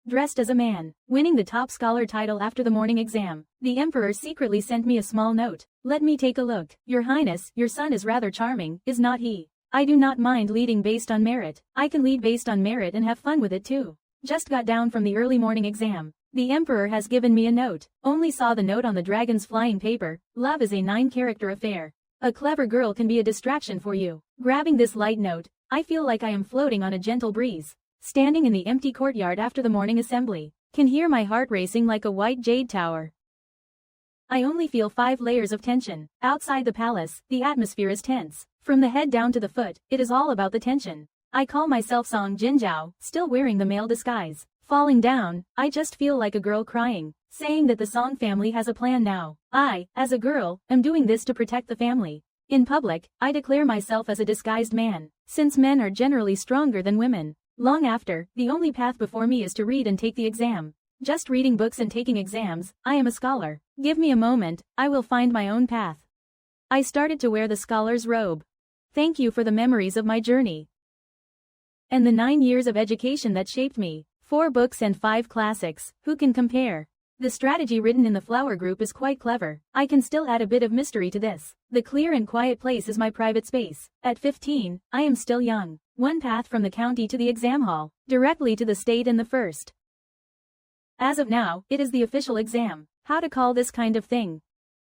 dressed as a man, winning the top scholar title after the morning exam. The emperor secretly sent me a small note. Let me take a look. Your Highness, your son is rather charming, is not he? I do not mind leading based on merit. I can lead based on merit and have fun with it too. Just got down from the early morning exam. The emperor has given me a note. Only saw the note on the dragon's flying paper. Love is a 9-character affair. A clever girl can be a distraction for you. Grabbing this light note, I feel like I am floating on a gentle breeze. Standing in the empty courtyard after the morning assembly. Can hear my heart racing like a white jade tower. I only feel 5 layers of tension. Outside the palace, the atmosphere is tense. From the head down to the foot, it is all about the tension. I call myself Song Jinzhao, still wearing the male disguise. Falling down, I just feel like a girl crying, saying that the Song family has a plan now. I, as a girl, am doing this to protect the family. In public, I declare myself as a disguised man, since men are generally stronger than women. Long after, the only path before me is to read and take the exam. Just reading books and taking exams, I am a scholar. Give me a moment, I will find my own path. I started to wear the scholar's robe. Thank you for the memories of my journey. And the 9 years of education that shaped me. 4 books and 5 classics, who can compare? The strategy written in the flower group is quite clever. I can still add a bit of mystery to this. The clear and quiet place is my private space. At 15, I am still young. One path from the county to the exam hall, directly to the state and the first. As of now, it is the official exam. How to call this kind of thing?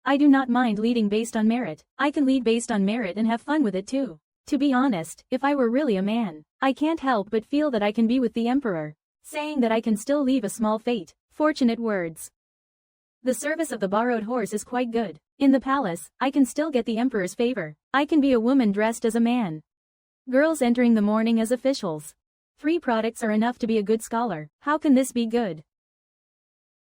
I do not mind leading based on merit. I can lead based on merit and have fun with it too. To be honest, if I were really a man, I can't help but feel that I can be with the emperor. Saying that I can still leave a small fate. Fortunate words. The service of the borrowed horse is quite good. In the palace, I can still get the emperor's favor. I can be a woman dressed as a man. Girls entering the morning as officials. 3 products are enough to be a good scholar. How can this be good?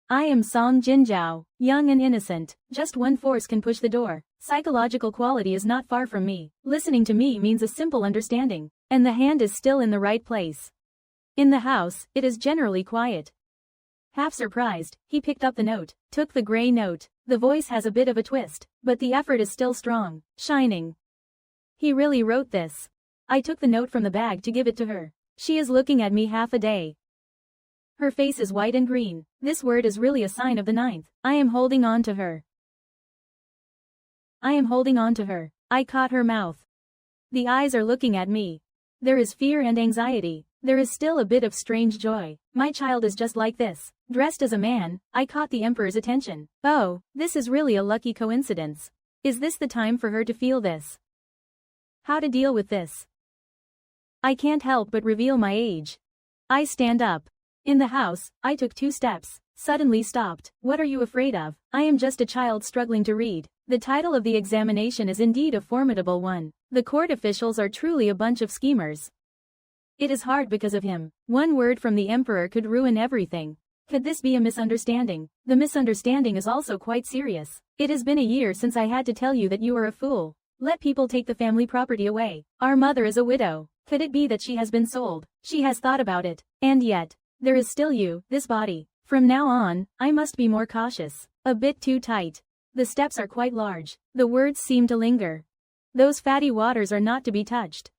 I am Song Jinzhao, young and innocent. Just one force can push the door. Psychological quality is not far from me. Listening to me means a simple understanding. And the hand is still in the right place. In the house, it is generally quiet. Half surprised, he picked up the note, took the gray note. The voice has a bit of a twist, but the effort is still strong, shining. He really wrote this. I took the note from the bag to give it to her. She is looking at me half a day. Her face is white and green. This word is really a sign of the 9th. I am holding on to her. I am holding on to her. I caught her mouth. The eyes are looking at me. There is fear and anxiety. There is still a bit of strange joy. My child is just like this. Dressed as a man, I caught the emperor's attention. Oh, this is really a lucky coincidence. Is this the time for her to feel this? How to deal with this? I can't help but reveal my age. I stand up. In the house, I took 2 steps, suddenly stopped. What are you afraid of? I am just a child struggling to read. The title of the examination is indeed a formidable one. The court officials are truly a bunch of schemers. It is hard because of him. One word from the emperor could ruin everything. Could this be a misunderstanding? The misunderstanding is also quite serious. It has been a year since I had to tell you that you are a fool. Let people take the family property away. Our mother is a widow. Could it be that she has been sold? She has thought about it. And yet, there is still you, this body. From now on, I must be more cautious. A bit too tight. The steps are quite large. The words seem to linger. Those fatty waters are not to be touched.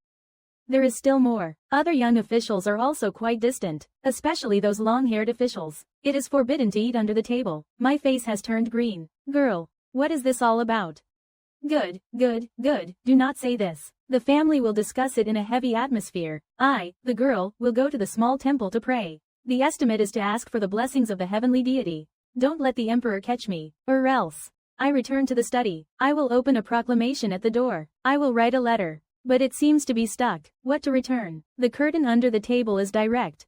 There is still more. Other young officials are also quite distant, especially those long-haired officials. It is forbidden to eat under the table. My face has turned green. Girl, what is this all about? Good, good, good, do not say this. The family will discuss it in a heavy atmosphere. I, the girl, will go to the small temple to pray. The estimate is to ask for the blessings of the heavenly deity. Don't let the emperor catch me, or else. I return to the study. I will open a proclamation at the door. I will write a letter. But it seems to be stuck. What to return? The curtain under the table is direct.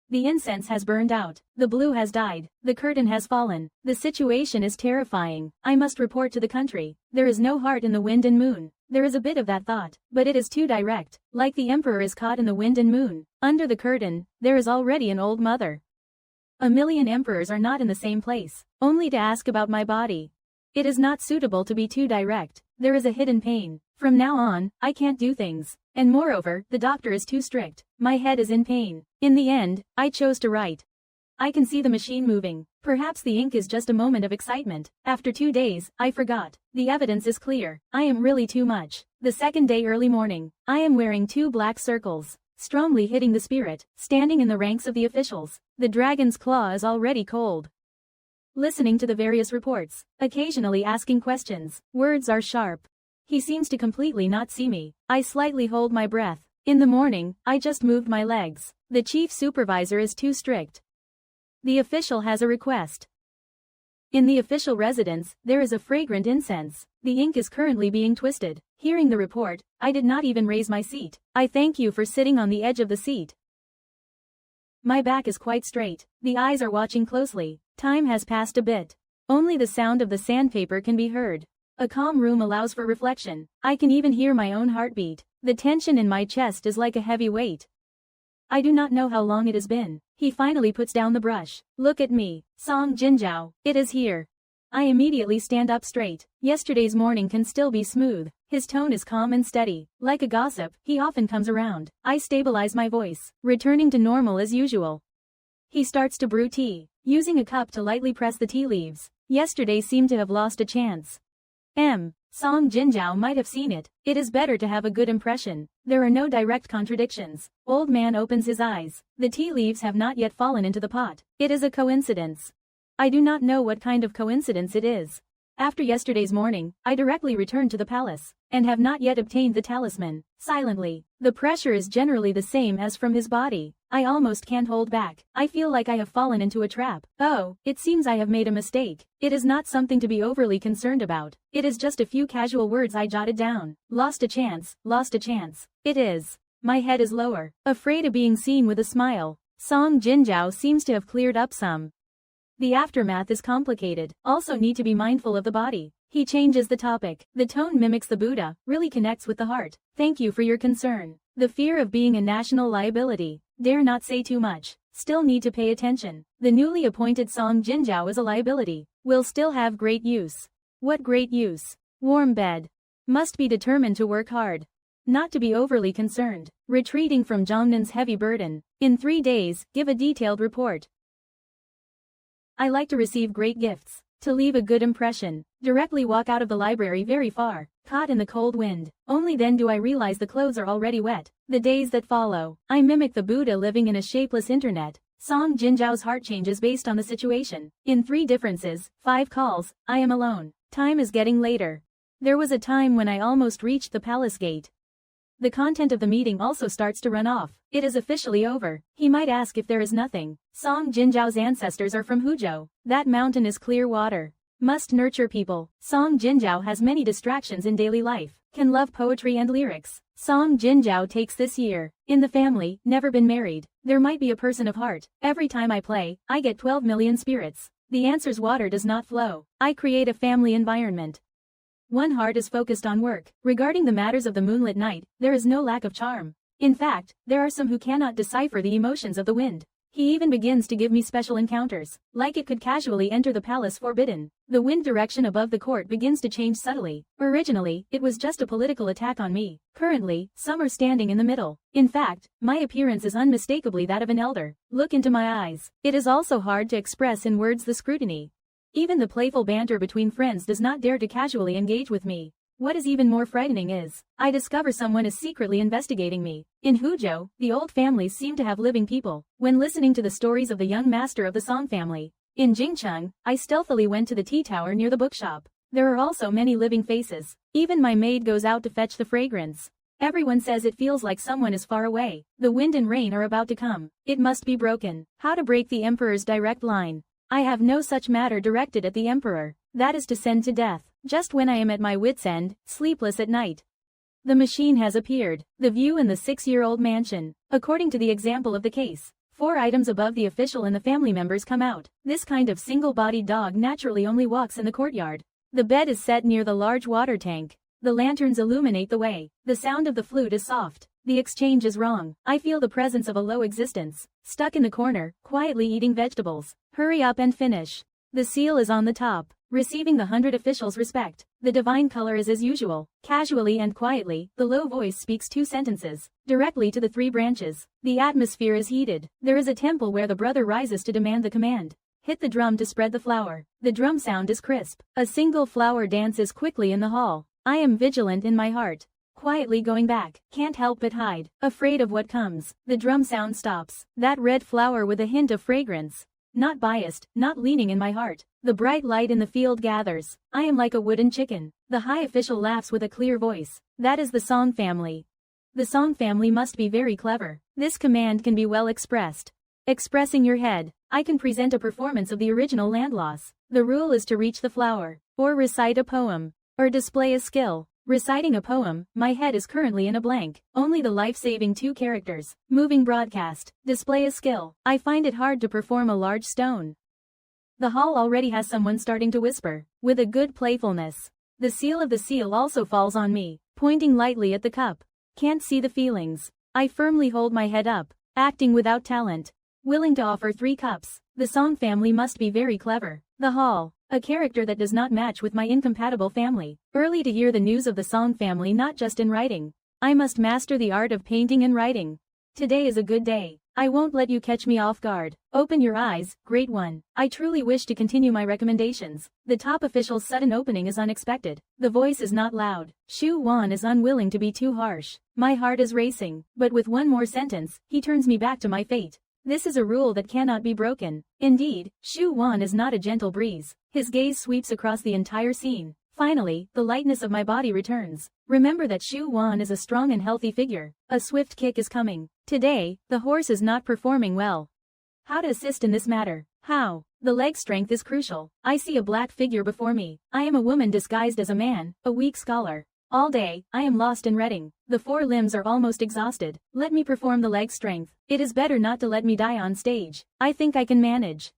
The incense has burned out. The blue has died. The curtain has fallen. The situation is terrifying. I must report to the country. There is no heart in the wind and moon. There is a bit of that thought, but it is too direct. Like the emperor is caught in the wind and moon. Under the curtain, there is already an old mother. A million emperors are not in the same place. Only to ask about my body. It is not suitable to be too direct. There is a hidden pain. From now on, I can't do things. And moreover, the doctor is too strict. My head is in pain. In the end, I chose to write. I can see the machine moving. Perhaps the ink is just a moment of excitement. After 2 days, I forgot. The evidence is clear. I am really too much. The second day early morning. I am wearing 2 black circles. strongly hitting the spirit, standing in the ranks of the officials. The dragon's claw is already cold. Listening to the various reports, occasionally asking questions, words are sharp. He seems to completely not see me. I slightly hold my breath. In the morning, I just moved my legs. The chief supervisor is too strict. The official has a request. In the official residence, there is a fragrant incense. The ink is currently being twisted. Hearing the report, I did not even raise my seat. I thank you for sitting on the edge of the seat. My back is quite straight. The eyes are watching closely. Time has passed a bit. Only the sound of the sandpaper can be heard. A calm room allows for reflection. I can even hear my own heartbeat. The tension in my chest is like a heavy weight. I do not know how long it has been. He finally puts down the brush. Look at me. Song Jinzhao. It is here. I immediately stand up straight. Yesterday's morning can still be smooth. His tone is calm and steady. Like a gossip, he often comes around. I stabilize my voice, returning to normal as usual. He starts to brew tea, using a cup to lightly press the tea leaves. Yesterday seemed to have lost a chance. Song Jinzhao might have seen it. It is better to have a good impression. There are no direct contradictions. Old man opens his eyes. The tea leaves have not yet fallen into the pot. It is a coincidence. I do not know what kind of coincidence it is. After yesterday's morning, I directly returned to the palace, and have not yet obtained the talisman. Silently, the pressure is generally the same as from his body. I almost can't hold back. I feel like I have fallen into a trap. Oh, it seems I have made a mistake. It is not something to be overly concerned about. It is just a few casual words I jotted down. Lost a chance, lost a chance. It is. My head is lower, afraid of being seen with a smile. Song Jinzhao seems to have cleared up some. The aftermath is complicated. Also need to be mindful of the body. He changes the topic. The tone mimics the Buddha, really connects with the heart. Thank you for your concern. The fear of being a national liability. Dare not say too much. Still need to pay attention. The newly appointed Song Jinzhao is a liability. Will still have great use. What great use? Warm bed. Must be determined to work hard. Not to be overly concerned. Retreating from Zhongnan's heavy burden. In 3 days, give a detailed report. I like to receive great gifts. To leave a good impression. Directly walk out of the library very far, caught in the cold wind. Only then do I realize the clothes are already wet. The days that follow, I mimic the Buddha living in a shapeless internet. Song Jinzhao's heart changes based on the situation. In 3 differences, 5 calls, I am alone. Time is getting later. There was a time when I almost reached the palace gate. The content of the meeting also starts to run off. It is officially over. He might ask if there is nothing. Song Jinzhao's ancestors are from Huzhou. That mountain is clear water. Must nurture people. Song Jinzhao has many distractions in daily life. Can love poetry and lyrics. Song Jinzhao takes this year. In the family, never been married. There might be a person of heart. Every time I play, I get 12 million spirits. The answer's water does not flow. I create a family environment. One heart is focused on work. Regarding the matters of the moonlit night, there is no lack of charm. In fact, there are some who cannot decipher the emotions of the wind. He even begins to give me special encounters, like it could casually enter the palace forbidden. The wind direction above the court begins to change subtly. Originally, it was just a political attack on me. Currently, some are standing in the middle. In fact, my appearance is unmistakably that of an elder. Look into my eyes. It is also hard to express in words the scrutiny. Even the playful banter between friends does not dare to casually engage with me. What is even more frightening is, I discover someone is secretly investigating me. In Huzhou, the old families seem to have living people. When listening to the stories of the young master of the Song family, in Jingcheng, I stealthily went to the tea tower near the bookshop. There are also many living faces. Even my maid goes out to fetch the fragrance. Everyone says it feels like someone is far away. The wind and rain are about to come. It must be broken. How to break the emperor's direct line? I have no such matter directed at the emperor. That is to send to death. Just when I am at my wit's end, sleepless at night. The machine has appeared. The view in the 6-year-old mansion. According to the example of the case, 4 items above the official and the family members come out. This kind of single-bodied dog naturally only walks in the courtyard. The bed is set near the large water tank. The lanterns illuminate the way. The sound of the flute is soft. The exchange is wrong. I feel the presence of a low existence. Stuck in the corner, quietly eating vegetables. Hurry up and finish. The seal is on the top. Receiving the 100 officials' respect. The divine color is as usual. Casually and quietly, the low voice speaks 2 sentences. Directly to the 3 branches. The atmosphere is heated. There is a temple where the brother rises to demand the command. Hit the drum to spread the flower. The drum sound is crisp. A single flower dances quickly in the hall. I am vigilant in my heart. quietly going back, can't help but hide, afraid of what comes. The drum sound stops. That red flower with a hint of fragrance. Not biased, not leaning in my heart. The bright light in the field gathers. I am like a wooden chicken. The high official laughs with a clear voice. That is the Song family. The Song family must be very clever. This command can be well expressed. Expressing your head. I can present a performance of the original land loss. The rule is to reach the flower, or recite a poem, or display a skill. Reciting a poem, my head is currently in a blank. Only the life-saving 2 characters. Moving broadcast. Display a skill. I find it hard to perform a large stone. The hall already has someone starting to whisper, with a good playfulness. The seal of the seal also falls on me, pointing lightly at the cup. Can't see the feelings. I firmly hold my head up, acting without talent. Willing to offer 3 cups. The Song family must be very clever. The hall. A character that does not match with my incompatible family. Early to hear the news of the Song family, not just in writing. I must master the art of painting and writing. Today is a good day. I won't let you catch me off guard. Open your eyes, great one. I truly wish to continue my recommendations. The top official's sudden opening is unexpected. The voice is not loud. Shu Wan is unwilling to be too harsh. My heart is racing, but with one more sentence, he turns me back to my fate. This is a rule that cannot be broken. Indeed, Shu Wan is not a gentle breeze. His gaze sweeps across the entire scene. Finally, the lightness of my body returns. Remember that Shu Wan is a strong and healthy figure. A swift kick is coming. Today, the horse is not performing well. How to assist in this matter? How? The leg strength is crucial. I see a black figure before me. I am a woman disguised as a man, a weak scholar. All day, I am lost in reading. The 4 limbs are almost exhausted. Let me perform the leg strength. It is better not to let me die on stage. I think I can manage.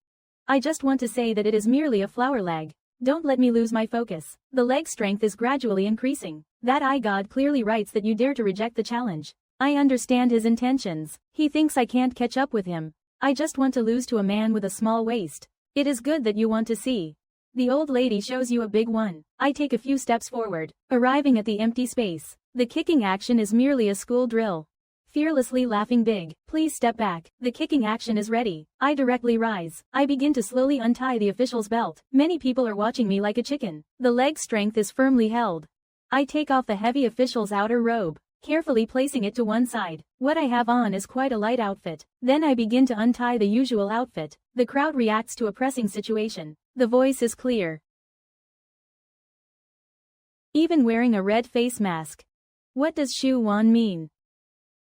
I just want to say that it is merely a flower leg. Don't let me lose my focus. The leg strength is gradually increasing. That eye god clearly writes that you dare to reject the challenge. I understand his intentions. He thinks I can't catch up with him. I just want to lose to a man with a small waist. It is good that you want to see. The old lady shows you a big one. I take a few steps forward, arriving at the empty space. The kicking action is merely a school drill. Fearlessly laughing big, please step back. The kicking action is ready. I directly rise. I begin to slowly untie the official's belt. Many people are watching me like a chicken. The leg strength is firmly held. I take off the heavy official's outer robe, carefully placing it to one side. What I have on is quite a light outfit. Then I begin to untie the usual outfit. The crowd reacts to a pressing situation. The voice is clear. Even wearing a red face mask. What does Shu Wan mean?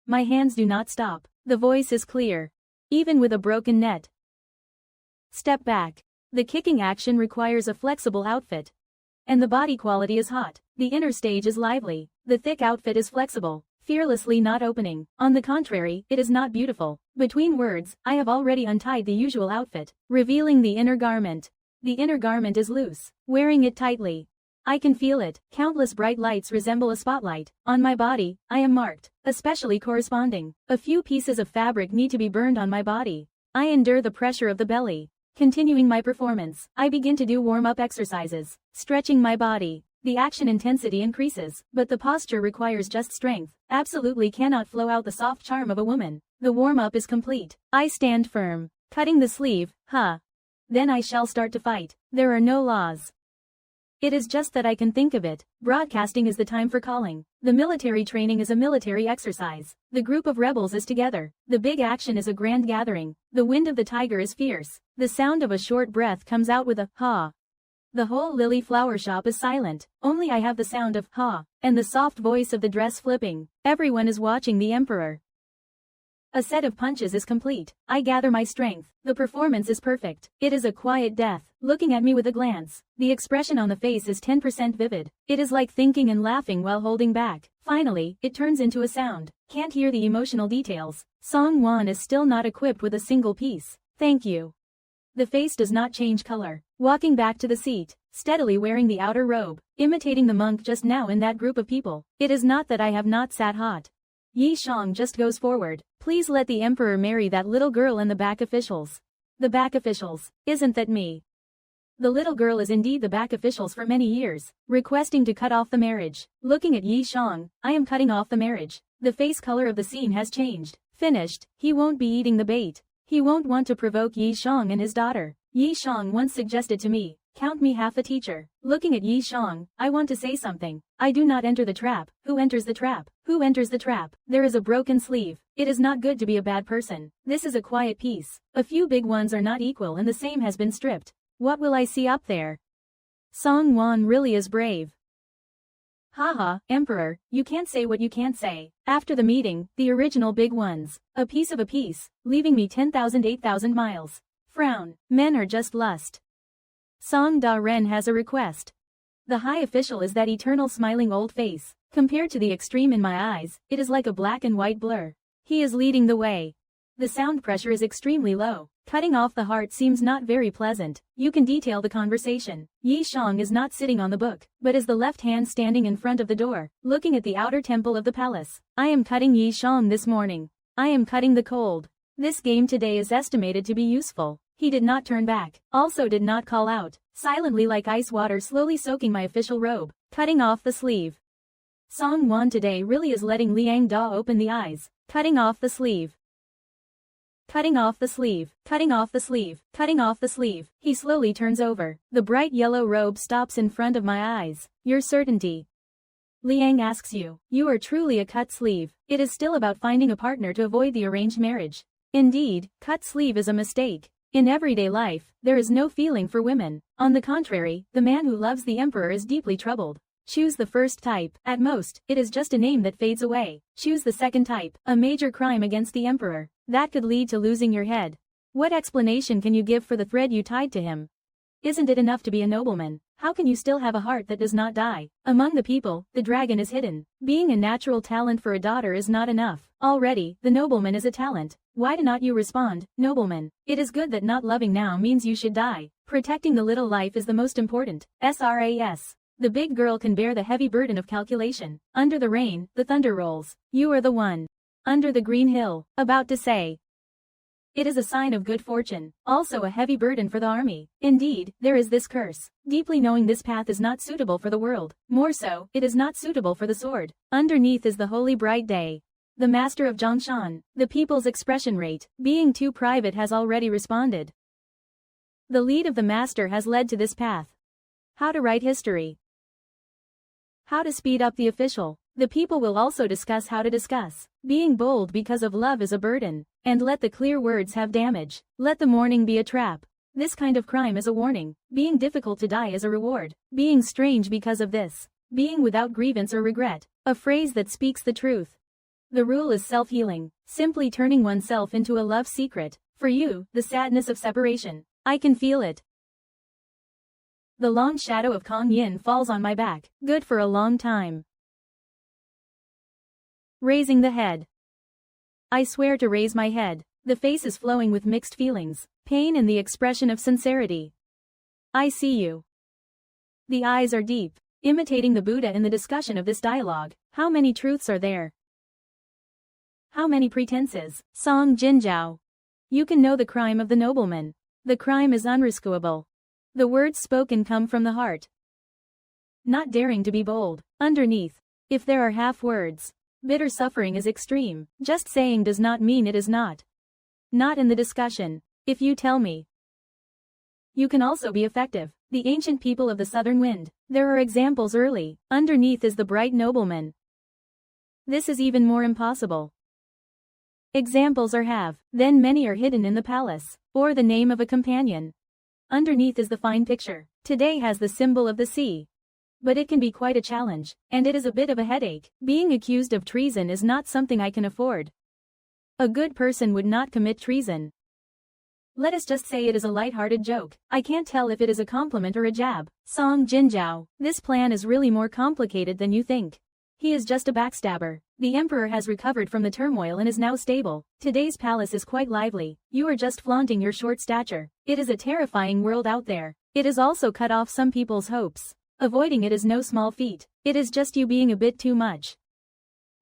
My hands do not stop. The voice is clear. Even with a broken net. Step back. The kicking action requires a flexible outfit. And the body quality is hot. The inner stage is lively. The thick outfit is flexible, fearlessly not opening. On the contrary, it is not beautiful. Between words, I have already untied the usual outfit, revealing the inner garment. The inner garment is loose. Wearing it tightly. I can feel it. Countless bright lights resemble a spotlight. On my body, I am marked, especially corresponding. A few pieces of fabric need to be burned on my body. I endure the pressure of the belly. Continuing my performance, I begin to do warm-up exercises, stretching my body. The action intensity increases, but the posture requires just strength. Absolutely cannot flow out the soft charm of a woman. The warm-up is complete. I stand firm, cutting the sleeve. Then I shall start to fight. There are no laws. It is just that I can think of it. Broadcasting is the time for calling. The military training is a military exercise. The group of rebels is together. The big action is a grand gathering. The wind of the tiger is fierce. The sound of a short breath comes out with a ha. The whole lily flower shop is silent. Only I have the sound of ha, and the soft voice of the dress flipping. Everyone is watching the emperor. A set of punches is complete. I gather my strength. The performance is perfect. It is a quiet death, looking at me with a glance. The expression on the face is 10% vivid. It is like thinking and laughing while holding back. Finally, it turns into a sound. Can't hear the emotional details. Song Wan is still not equipped with a single piece. Thank you. The face does not change color. Walking back to the seat, steadily wearing the outer robe, imitating the monk just now in that group of people. It is not that I have not sat hot. Yi Shang just goes forward. Please let the emperor marry that little girl and the back officials. The back officials. Isn't that me? The little girl is indeed the back officials for many years, requesting to cut off the marriage. Looking at Yi Shang, I am cutting off the marriage. The face color of the scene has changed. Finished. He won't be eating the bait. He won't want to provoke Yi Shang and his daughter. Yi Shang once suggested to me, Count me half a teacher. Looking at Yi Shang, I want to say something. I do not enter the trap. Who enters the trap? Who enters the trap? There is a broken sleeve. It is not good to be a bad person. This is a quiet piece. A few big ones are not equal and the same has been stripped. What will I see up there? Song Wan really is brave. Haha, Emperor, you can't say what you can't say. After the meeting, the original big ones. A piece of a piece, leaving me 10,000 8,000 miles. Frown. Men are just lust. Song Da Ren has a request. The high official is that eternal smiling old face. Compared to the extreme in my eyes, it is like a black and white blur. He is leading the way. The sound pressure is extremely low. Cutting off the heart seems not very pleasant. You can detail the conversation. Yi Shang is not sitting on the book, but is the left hand standing in front of the door, looking at the outer temple of the palace. I am cutting Yi Shang this morning. I am cutting the cold. This game today is estimated to be useful. He did not turn back, also did not call out, silently like ice water slowly soaking my official robe, cutting off the sleeve. Song Wan today really is letting Liang Da open the eyes, cutting off the sleeve. Cutting off the sleeve, cutting off the sleeve, cutting off the sleeve. He slowly turns over. The bright yellow robe stops in front of my eyes. Your certainty. Liang asks you. You are truly a cut sleeve. It is still about finding a partner to avoid the arranged marriage. Indeed, cut sleeve is a mistake. In everyday life, there is no feeling for women. On the contrary, the man who loves the emperor is deeply troubled. Choose the first type. At most, it is just a name that fades away. Choose the second type. A major crime against the emperor. That could lead to losing your head. What explanation can you give for the thread you tied to him? Isn't it enough to be a nobleman? How can you still have a heart that does not die? Among the people, the dragon is hidden. Being a natural talent for a daughter is not enough. Already, the nobleman is a talent. Why do not you respond, nobleman? It is good that not loving now means you should die. Protecting the little life is the most important. SRAS. The big girl can bear the heavy burden of calculation. Under the rain, the thunder rolls. You are the one. Under the green hill. About to say. It is a sign of good fortune. Also a heavy burden for the army. Indeed, there is this curse. Deeply knowing this path is not suitable for the world. More so, it is not suitable for the sword. Underneath is the holy bright day. The master of Zhongshan. The people's expression rate, being too private, has already responded. The lead of the master has led to this path. How to write history. How to speed up the official. The people will also discuss how to discuss. Being bold because of love is a burden. And let the clear words have damage. Let the morning be a trap. This kind of crime is a warning. Being difficult to die is a reward. Being strange because of this. Being without grievance or regret. A phrase that speaks the truth. The rule is self-healing. Simply turning oneself into a love secret. For you, the sadness of separation. I can feel it. The long shadow of Kong Yin falls on my back. Good for a long time. Raising the head. I swear to raise my head. The face is flowing with mixed feelings. Pain and the expression of sincerity. I see you. The eyes are deep. Imitating the Buddha in the discussion of this dialogue. How many truths are there? How many pretenses? Song Jinjiao. You can know the crime of the nobleman. The crime is unrescuable. The words spoken come from the heart. Not daring to be bold. Underneath. If there are half words. Bitter suffering is extreme. Just saying does not mean it is not. Not in the discussion. If you tell me. You can also be effective. The ancient people of the southern wind. There are examples early. Underneath is the bright nobleman. This is even more impossible. Examples are have. Then many are hidden in the palace. Or the name of a companion. Underneath is the fine picture. Today has the symbol of the sea. But it can be quite a challenge, and it is a bit of a headache. Being accused of treason is not something I can afford. A good person would not commit treason. Let us just say it is a light-hearted joke. I can't tell if it is a compliment or a jab. Song Jinjiao. This plan is really more complicated than you think. He is just a backstabber. The emperor has recovered from the turmoil and is now stable. Today's palace is quite lively. You are just flaunting your short stature. It is a terrifying world out there. It has also cut off some people's hopes. Avoiding it is no small feat. It is just you being a bit too much.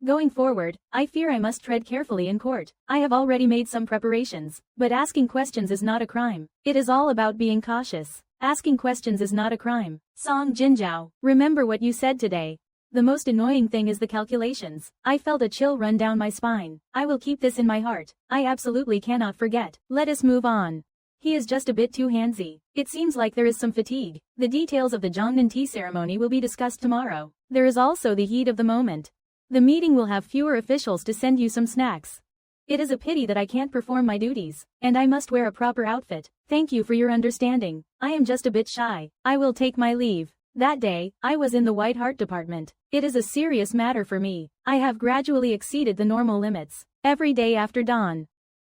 Going forward, I fear I must tread carefully in court. I have already made some preparations, but asking questions is not a crime. It is all about being cautious. Asking questions is not a crime. Song Jinjiao. Remember what you said today. The most annoying thing is the calculations. I felt a chill run down my spine. I will keep this in my heart. I absolutely cannot forget. Let us move on. He is just a bit too handsy. It seems like there is some fatigue. The details of the Zhongnan tea ceremony will be discussed tomorrow. There is also the heat of the moment. The meeting will have fewer officials to send you some snacks. It is a pity that I can't perform my duties, and I must wear a proper outfit. Thank you for your understanding. I am just a bit shy. I will take my leave. That day, I was in the White Heart department. It is a serious matter for me. I have gradually exceeded the normal limits. Every day after dawn.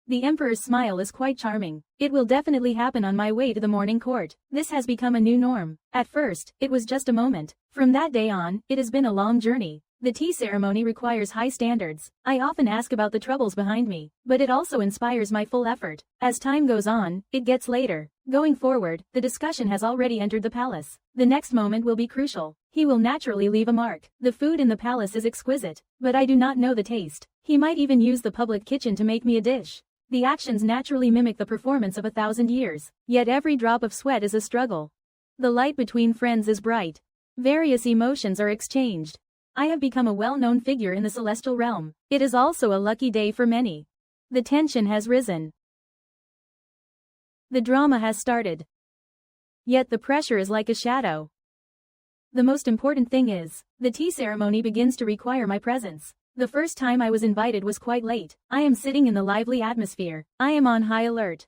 The Emperor's smile is quite charming. It will definitely happen on my way to the morning court. This has become a new norm. At first, it was just a moment. From that day on, it has been a long journey. The tea ceremony requires high standards. I often ask about the troubles behind me, but it also inspires my full effort. As time goes on, it gets later. Going forward, the discussion has already entered the palace. The next moment will be crucial. He will naturally leave a mark. The food in the palace is exquisite, but I do not know the taste. He might even use the public kitchen to make me a dish. The actions naturally mimic the performance of 1,000 years, yet every drop of sweat is a struggle. The light between friends is bright. Various emotions are exchanged. I have become a well-known figure in the celestial realm. It is also a lucky day for many. The tension has risen. The drama has started. Yet the pressure is like a shadow. The most important thing is, the tea ceremony begins to require my presence. The first time I was invited was quite late. I am sitting in the lively atmosphere. I am on high alert.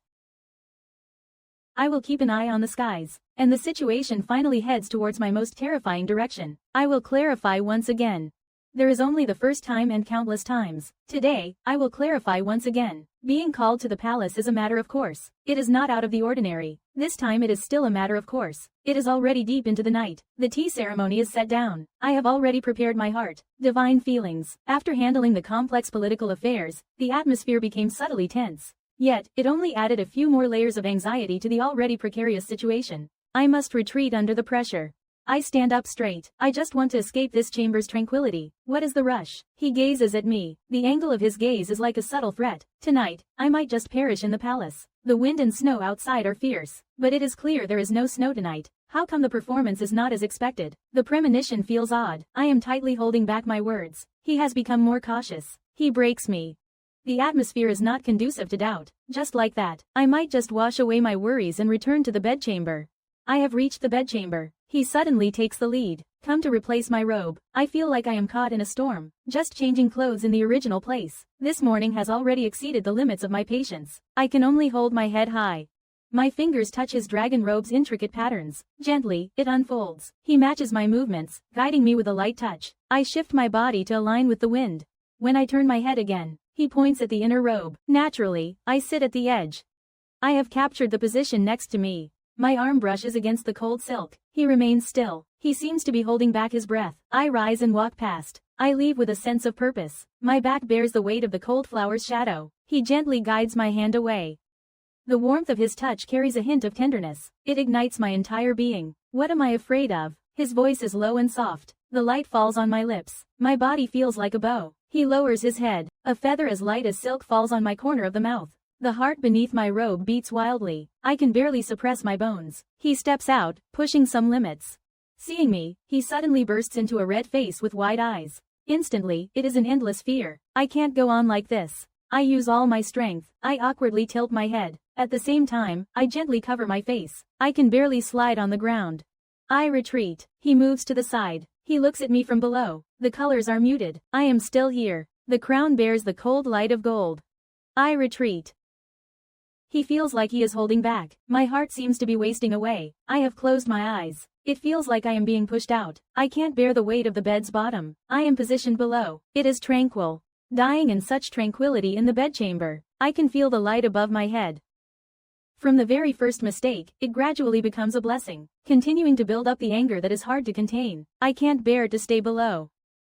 I will keep an eye on the skies, and the situation finally heads towards my most terrifying direction. I will clarify once again. There is only the first time and countless times. Today, I will clarify once again. Being called to the palace is a matter of course. It is not out of the ordinary. This time it is still a matter of course. It is already deep into the night. The tea ceremony is set down. I have already prepared my heart. Divine feelings. After handling the complex political affairs, the atmosphere became subtly tense. Yet, it only added a few more layers of anxiety to the already precarious situation. I must retreat under the pressure. I stand up straight. I just want to escape this chamber's tranquility. What is the rush? He gazes at me. The angle of his gaze is like a subtle threat. Tonight, I might just perish in the palace. The wind and snow outside are fierce. But it is clear there is no snow tonight. How come the performance is not as expected? The premonition feels odd. I am tightly holding back my words. He has become more cautious. He breaks me. The atmosphere is not conducive to doubt. Just like that, I might just wash away my worries and return to the bedchamber. I have reached the bedchamber. He suddenly takes the lead. Come to replace my robe. I feel like I am caught in a storm, just changing clothes in the original place. This morning has already exceeded the limits of my patience. I can only hold my head high. My fingers touch his dragon robe's intricate patterns. Gently, it unfolds. He matches my movements, guiding me with a light touch. I shift my body to align with the wind. When I turn my head again, he points at the inner robe. Naturally, I sit at the edge. I have captured the position next to me. My arm brushes against the cold silk. He remains still. He seems to be holding back his breath. I rise and walk past. I leave with a sense of purpose. My back bears the weight of the cold flower's shadow. He gently guides my hand away. The warmth of his touch carries a hint of tenderness. It ignites my entire being. What am I afraid of? His voice is low and soft. The light falls on my lips. My body feels like a bow. He lowers his head. A feather as light as silk falls on my corner of the mouth. The heart beneath my robe beats wildly. I can barely suppress my bones. He steps out, pushing some limits. Seeing me, he suddenly bursts into a red face with wide eyes. Instantly, it is an endless fear. I can't go on like this. I use all my strength. I awkwardly tilt my head. At the same time, I gently cover my face. I can barely slide on the ground. I retreat. He moves to the side. He looks at me from below. The colors are muted. I am still here. The crown bears the cold light of gold. I retreat. He feels like he is holding back. My heart seems to be wasting away. I have closed my eyes. It feels like I am being pushed out. I can't bear the weight of the bed's bottom. I am positioned below. It is tranquil. Dying in such tranquility in the bedchamber. I can feel the light above my head. From the very first mistake, it gradually becomes a blessing, continuing to build up the anger that is hard to contain. I can't bear to stay below.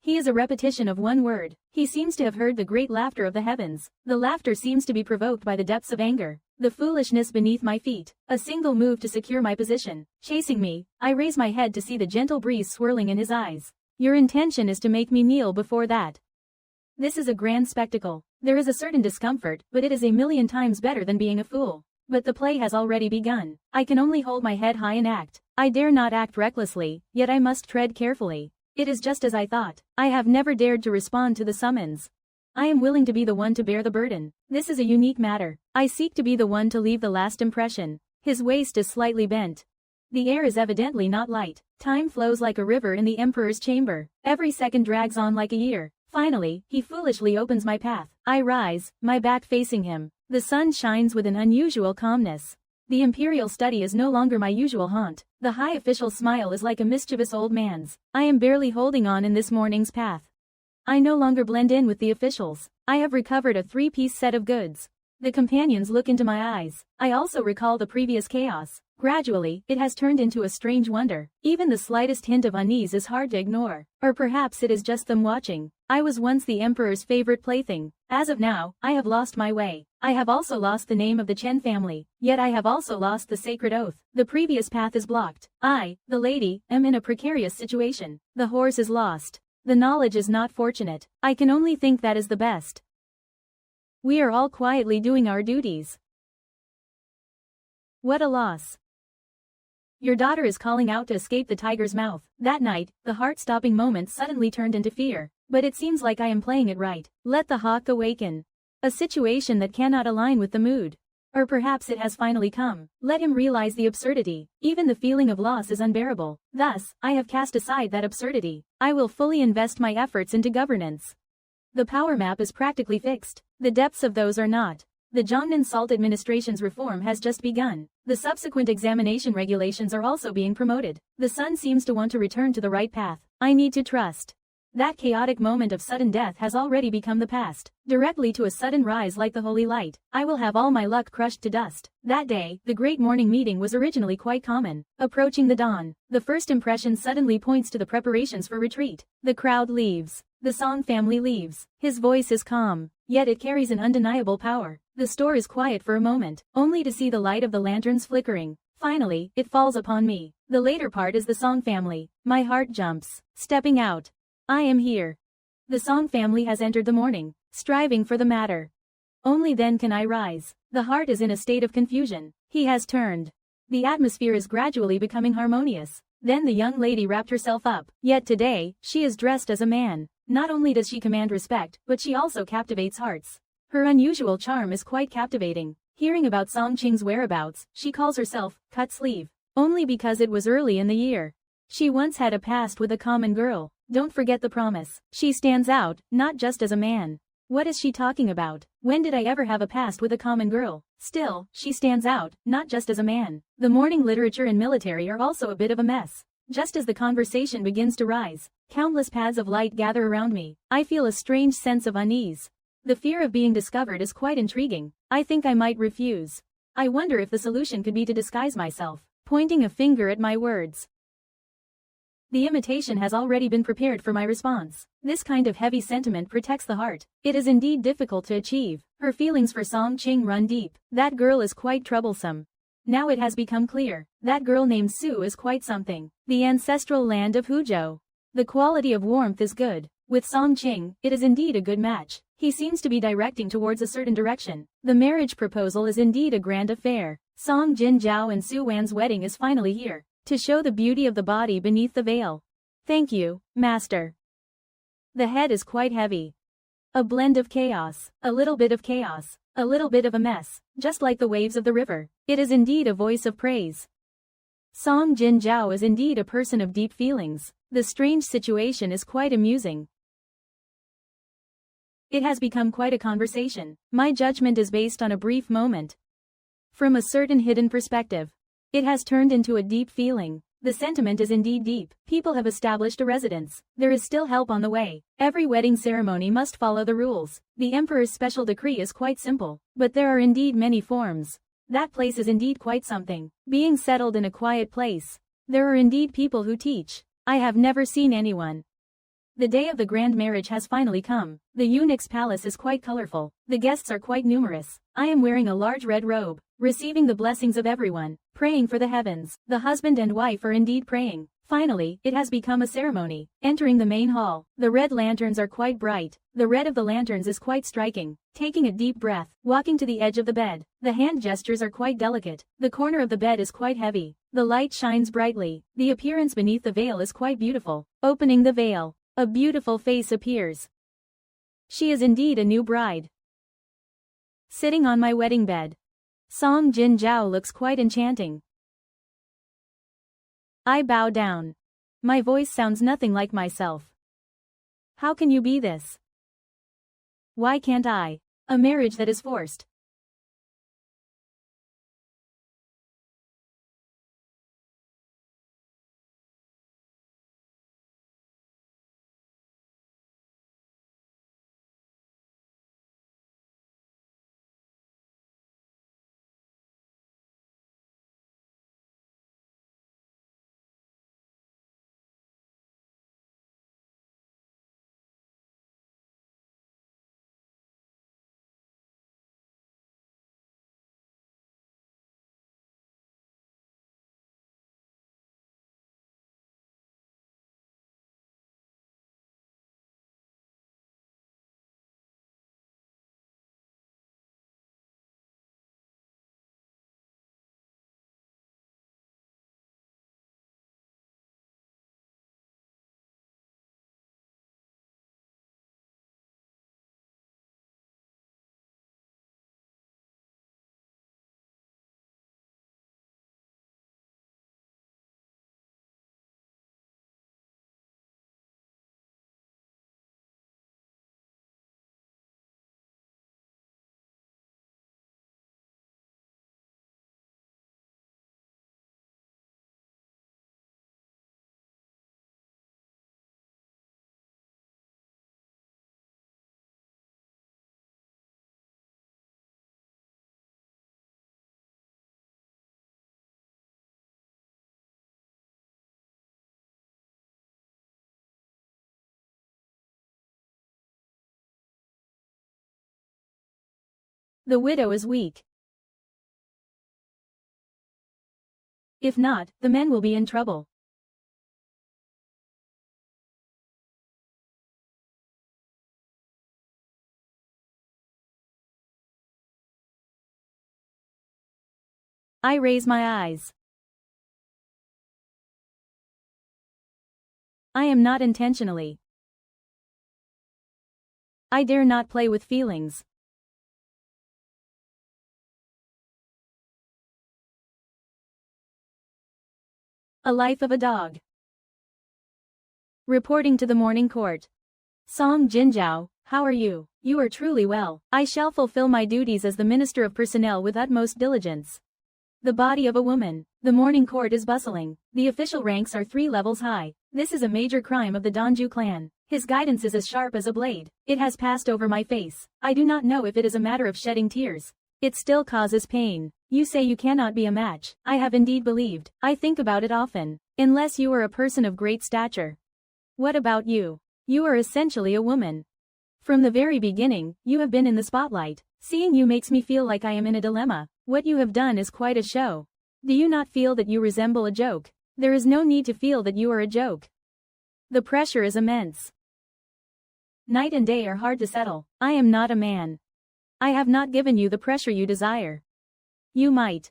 He is a repetition of one word. He seems to have heard the great laughter of the heavens. The laughter seems to be provoked by the depths of anger. The foolishness beneath my feet. A single move to secure my position. Chasing me, I raise my head to see the gentle breeze swirling in his eyes. Your intention is to make me kneel before that. This is a grand spectacle. There is a certain discomfort, but it is a million times better than being a fool. But the play has already begun. I can only hold my head high and act. I dare not act recklessly, yet I must tread carefully. It is just as I thought. I have never dared to respond to the summons. I am willing to be the one to bear the burden. This is a unique matter. I seek to be the one to leave the last impression. His waist is slightly bent. The air is evidently not light. Time flows like a river in the emperor's chamber. Every second drags on like a year. Finally, he foolishly opens my path. I rise, my back facing him. The sun shines with an unusual calmness. The imperial study is no longer my usual haunt. The high official smile is like a mischievous old man's. I am barely holding on in this morning's path. I no longer blend in with the officials. I have recovered a three-piece set of goods. The companions look into my eyes. I also recall the previous chaos. Gradually, it has turned into a strange wonder. Even the slightest hint of unease is hard to ignore. Or perhaps it is just them watching. I was once the emperor's favorite plaything. As of now, I have lost my way. I have also lost the name of the Chen family. Yet I have also lost the sacred oath. The previous path is blocked. I, the lady, am in a precarious situation. The horse is lost. The knowledge is not fortunate. I can only think that is the best. We are all quietly doing our duties. What a loss. Your daughter is calling out to escape the tiger's mouth. That night, the heart-stopping moment suddenly turned into fear. But it seems like I am playing it right. Let the hawk awaken. A situation that cannot align with the mood. Or perhaps it has finally come. Let him realize the absurdity. Even the feeling of loss is unbearable. Thus, I have cast aside that absurdity. I will fully invest my efforts into governance. The power map is practically fixed. The depths of those are not. The Zhongnan Salt Administration's reform has just begun. The subsequent examination regulations are also being promoted. The sun seems to want to return to the right path. I need to trust. That chaotic moment of sudden death has already become the past. Directly to a sudden rise like the holy light, I will have all my luck crushed to dust. That day, the great morning meeting was originally quite common. Approaching the dawn, the first impression suddenly points to the preparations for retreat. The crowd leaves. The Song family leaves. His voice is calm, yet it carries an undeniable power. The store is quiet for a moment, only to see the light of the lanterns flickering. Finally, it falls upon me. The later part is the Song family. My heart jumps. Stepping out. I am here. The Song family has entered the morning, striving for the matter. Only then can I rise. The heart is in a state of confusion. He has turned. The atmosphere is gradually becoming harmonious. Then the young lady wrapped herself up. Yet today, she is dressed as a man. Not only does she command respect, but she also captivates hearts. Her unusual charm is quite captivating. Hearing about Song Qing's whereabouts, she calls herself Cut Sleeve. Only because it was early in the year. She once had a past with a common girl. Don't forget the promise. She stands out, not just as a man. What is she talking about? When did I ever have a past with a common girl? Still, she stands out, not just as a man. The morning literature and military are also a bit of a mess. Just as the conversation begins to rise, countless paths of light gather around me. I feel a strange sense of unease. The fear of being discovered is quite intriguing. I think I might refuse. I wonder if the solution could be to disguise myself, pointing a finger at my words. The imitation has already been prepared for my response. This kind of heavy sentiment protects the heart. It is indeed difficult to achieve. Her feelings for Song Qing run deep. That girl is quite troublesome. Now it has become clear. That girl named Su is quite something. The ancestral land of Huzhou. The quality of warmth is good. With Song Qing, it is indeed a good match. He seems to be directing towards a certain direction. The marriage proposal is indeed a grand affair. Song Jinzhao and Su Wan's wedding is finally here, to show the beauty of the body beneath the veil. Thank you, Master. The head is quite heavy. A blend of chaos, a little bit of chaos, a little bit of a mess, just like the waves of the river. It is indeed a voice of praise. Song Jinzhao is indeed a person of deep feelings. The strange situation is quite amusing. It has become quite a conversation. My judgment is based on a brief moment. From a certain hidden perspective. It has turned into a deep feeling. The sentiment is indeed deep. People have established a residence. There is still help on the way. Every wedding ceremony must follow the rules. The emperor's special decree is quite simple, but there are indeed many forms. That place is indeed quite something. Being settled in a quiet place. There are indeed people who teach. I have never seen anyone. The day of the grand marriage has finally come. The eunuch's palace is quite colorful. The guests are quite numerous. I am wearing a large red robe, receiving the blessings of everyone, praying for the heavens. The husband and wife are indeed praying. Finally, it has become a ceremony. Entering the main hall, the red lanterns are quite bright. The red of the lanterns is quite striking. Taking a deep breath, walking to the edge of the bed. The hand gestures are quite delicate. The corner of the bed is quite heavy. The light shines brightly. The appearance beneath the veil is quite beautiful. Opening the veil, a beautiful face appears. She is indeed a new bride. Sitting on my wedding bed. Song Jinzhao looks quite enchanting. I bow down. My voice sounds nothing like myself. How can you be this? Why can't I? A marriage that is forced. The widow is weak. If not, the men will be in trouble. I raise my eyes. I am not intentionally. I dare not play with feelings. A life of a dog. Reporting to the morning court. Song Jinzhao, how are you? You are truly well. I shall fulfill my duties as the Minister of Personnel with utmost diligence. The body of a woman. The morning court is bustling. The official ranks are 3 levels high. This is a major crime of the Donghua clan. His guidance is as sharp as a blade. It has passed over my face. I do not know if it is a matter of shedding tears. It still causes pain. You say you cannot be a match. I have indeed believed. I think about it often. Unless you are a person of great stature. What about you? You are essentially a woman. From the very beginning, you have been in the spotlight. Seeing you makes me feel like I am in a dilemma. What you have done is quite a show. Do you not feel that you resemble a joke? There is no need to feel that you are a joke. The pressure is immense. Night and day are hard to settle. I am not a man. I have not given you the pressure you desire. You might.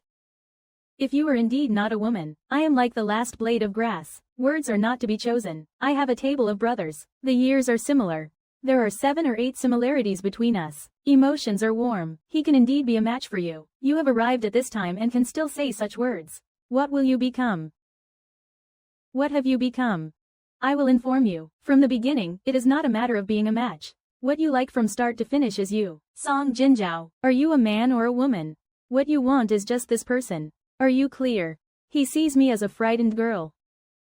If you are indeed not a woman, I am like the last blade of grass. Words are not to be chosen. I have a table of brothers. The years are similar. There are 7 or 8 similarities between us. Emotions are warm. He can indeed be a match for you. You have arrived at this time and can still say such words. What will you become? What have you become? I will inform you. From the beginning, it is not a matter of being a match. What you like from start to finish is you. Song Jinzhao, are you a man or a woman? What you want is just this person. Are you clear? He sees me as a frightened girl.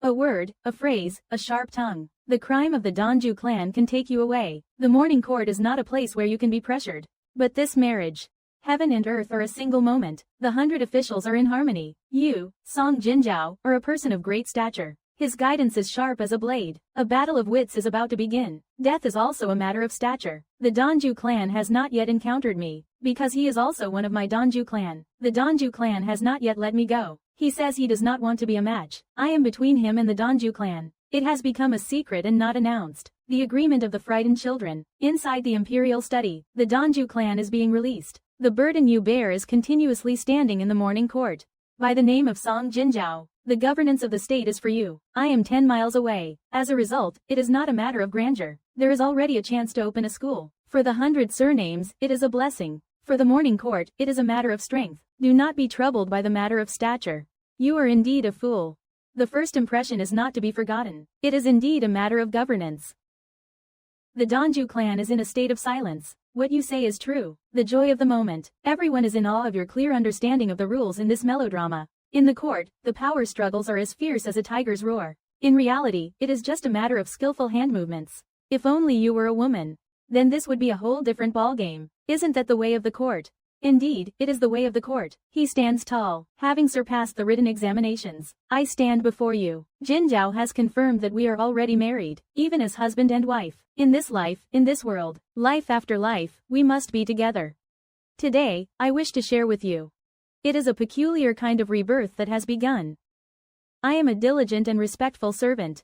A word, a phrase, a sharp tongue. The crime of the Donghua clan can take you away. The morning court is not a place where you can be pressured. But this marriage. Heaven and earth are a single moment. The 100 officials are in harmony. You, Song Jinzhao, are a person of great stature. His guidance is sharp as a blade. A battle of wits is about to begin. Death is also a matter of stature. The Donghua clan has not yet encountered me, because he is also one of my Donghua clan. The Donghua clan has not yet let me go. He says he does not want to be a match. I am between him and the Donghua clan. It has become a secret and not announced. The agreement of the frightened children. Inside the imperial study, the Donghua clan is being released. The burden you bear is continuously standing in the morning court. By the name of Song Jinzhao, the governance of the state is for you. I am 10 miles away. As a result, it is not a matter of grandeur. There is already a chance to open a school. For the 100 surnames, it is a blessing. For the morning court, it is a matter of strength. Do not be troubled by the matter of stature. You are indeed a fool. The first impression is not to be forgotten. It is indeed a matter of governance. The Donghua clan is in a state of silence. What you say is true. The joy of the moment. Everyone is in awe of your clear understanding of the rules in this melodrama. In the court, the power struggles are as fierce as a tiger's roar. In reality, it is just a matter of skillful hand movements. If only you were a woman. Then this would be a whole different ballgame. Isn't that the way of the court? Indeed, it is the way of the court. He stands tall, having surpassed the written examinations. I stand before you. Jinzhao has confirmed that we are already married, even as husband and wife. In this life, in this world, life after life, we must be together. Today, I wish to share with you. It is a peculiar kind of rebirth that has begun. I am a diligent and respectful servant.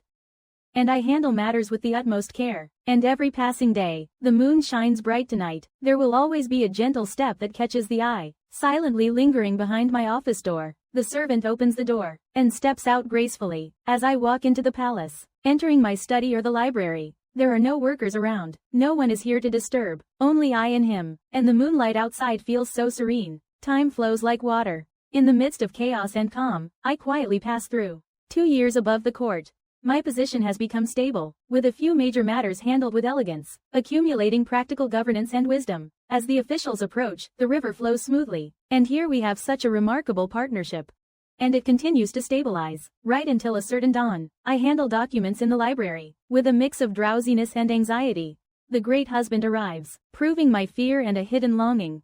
And I handle matters with the utmost care. And every passing day, the moon shines bright tonight, there will always be a gentle step that catches the eye, silently lingering behind my office door. The servant opens the door, and steps out gracefully, as I walk into the palace, entering my study or the library. There are no workers around, no one is here to disturb, only I and him, and the moonlight outside feels so serene. Time flows like water. In the midst of chaos and calm, I quietly pass through. 2 years above the court. My position has become stable, with a few major matters handled with elegance, accumulating practical governance and wisdom. As the officials approach, the river flows smoothly, and here we have such a remarkable partnership. And it continues to stabilize, right until a certain dawn. I handle documents in the library, with a mix of drowsiness and anxiety. The great husband arrives, proving my fear and a hidden longing.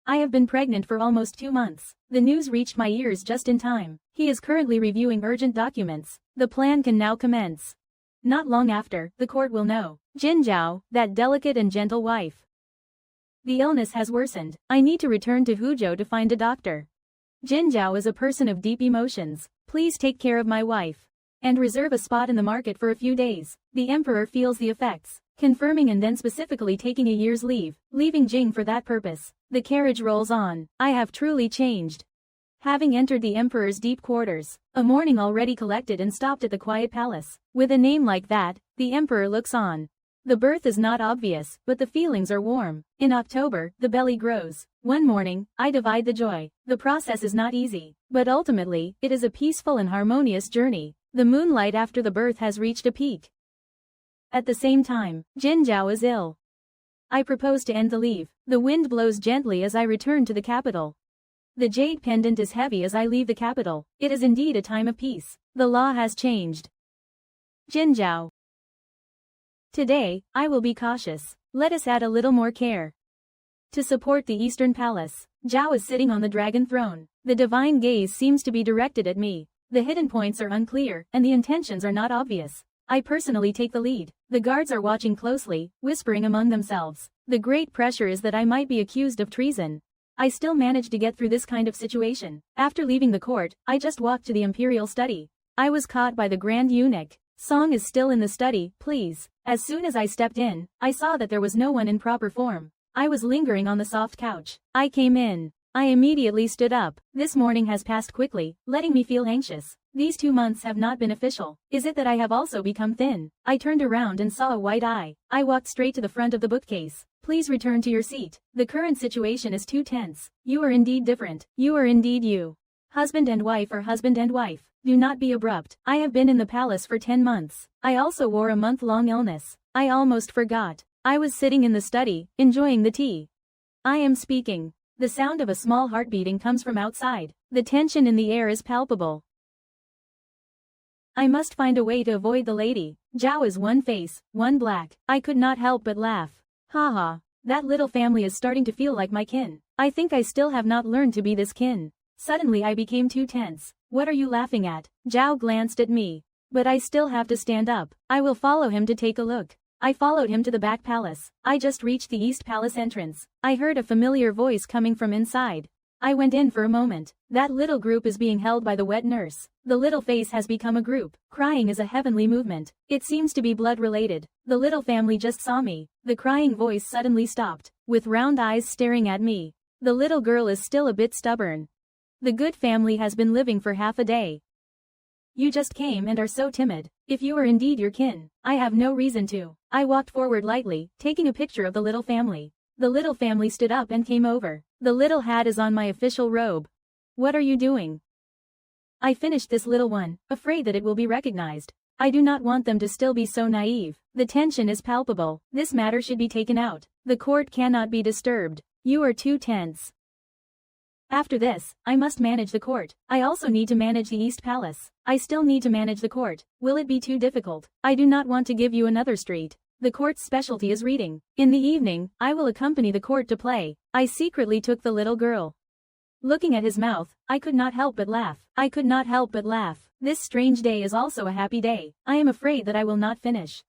I have been pregnant for almost 2 months. The news reached my ears just in time. He is currently reviewing urgent documents. The plan can now commence. Not long after, the court will know. Jinzhao, that delicate and gentle wife. The illness has worsened. I need to return to Huzhou to find a doctor. Jinzhao is a person of deep emotions. Please take care of my wife. And reserve a spot in the market for a few days. The emperor feels the effects, confirming and then specifically taking a year's leave, leaving Jing for that purpose. The carriage rolls on. I have truly changed. Having entered the emperor's deep quarters, a morning already collected and stopped at the quiet palace. With a name like that, the emperor looks on. The birth is not obvious, but the feelings are warm. In October, the belly grows. One morning, I divide the joy. The process is not easy, but ultimately, it is a peaceful and harmonious journey. The moonlight after the birth has reached a peak. At the same time, Jinzhao is ill. I propose to end the leave. The wind blows gently as I return to the capital. The jade pendant is heavy as I leave the capital. It is indeed a time of peace. The law has changed. Jinzhao. Today, I will be cautious. Let us add a little more care. To support the Eastern Palace, Zhao is sitting on the dragon throne. The divine gaze seems to be directed at me. The hidden points are unclear, and the intentions are not obvious. I personally take the lead. The guards are watching closely, whispering among themselves. The great pressure is that I might be accused of treason. I still manage to get through this kind of situation. After leaving the court, I just walked to the imperial study. I was caught by the grand eunuch. Song is still in the study, please. As soon as I stepped in, I saw that there was no one in proper form. I was lingering on the soft couch. I came in. I immediately stood up. This morning has passed quickly, letting me feel anxious. These 2 months have not been official. Is it that I have also become thin? I turned around and saw a white eye. I walked straight to the front of the bookcase. Please return to your seat. The current situation is too tense. You are indeed different. You are indeed you. Husband and wife are husband and wife. Do not be abrupt. I have been in the palace for 10 months. I also wore a month-long illness. I almost forgot. I was sitting in the study, enjoying the tea. I am speaking. The sound of a small heart beating comes from outside. The tension in the air is palpable. I must find a way to avoid the lady. Zhao is one face, one black. I could not help but laugh. Haha, that little family is starting to feel like my kin. I think I still have not learned to be this kin. Suddenly I became too tense. What are you laughing at? Zhao glanced at me. But I still have to stand up. I will follow him to take a look. I followed him to the back palace. I just reached the East Palace entrance. I heard a familiar voice coming from inside. I went in for a moment. That little group is being held by the wet nurse. The little face has become a group. Crying is a heavenly movement. It seems to be blood-related. The little family just saw me. The crying voice suddenly stopped, with round eyes staring at me. The little girl is still a bit stubborn. The good family has been living for half a day. You just came and are so timid. If you are indeed your kin, I have no reason to. I walked forward lightly, taking a picture of the little family. The little family stood up and came over. The little hat is on my official robe. What are you doing? I finished this little one, afraid that it will be recognized. I do not want them to still be so naive. The tension is palpable. This matter should be taken out. The court cannot be disturbed. You are too tense. After this, I must manage the court. I also need to manage the East Palace. I still need to manage the court. Will it be too difficult? I do not want to give you another street. The court's specialty is reading. In the evening, I will accompany the court to play. I secretly took the little girl. Looking at his mouth, I could not help but laugh. I could not help but laugh. This strange day is also a happy day. I am afraid that I will not finish.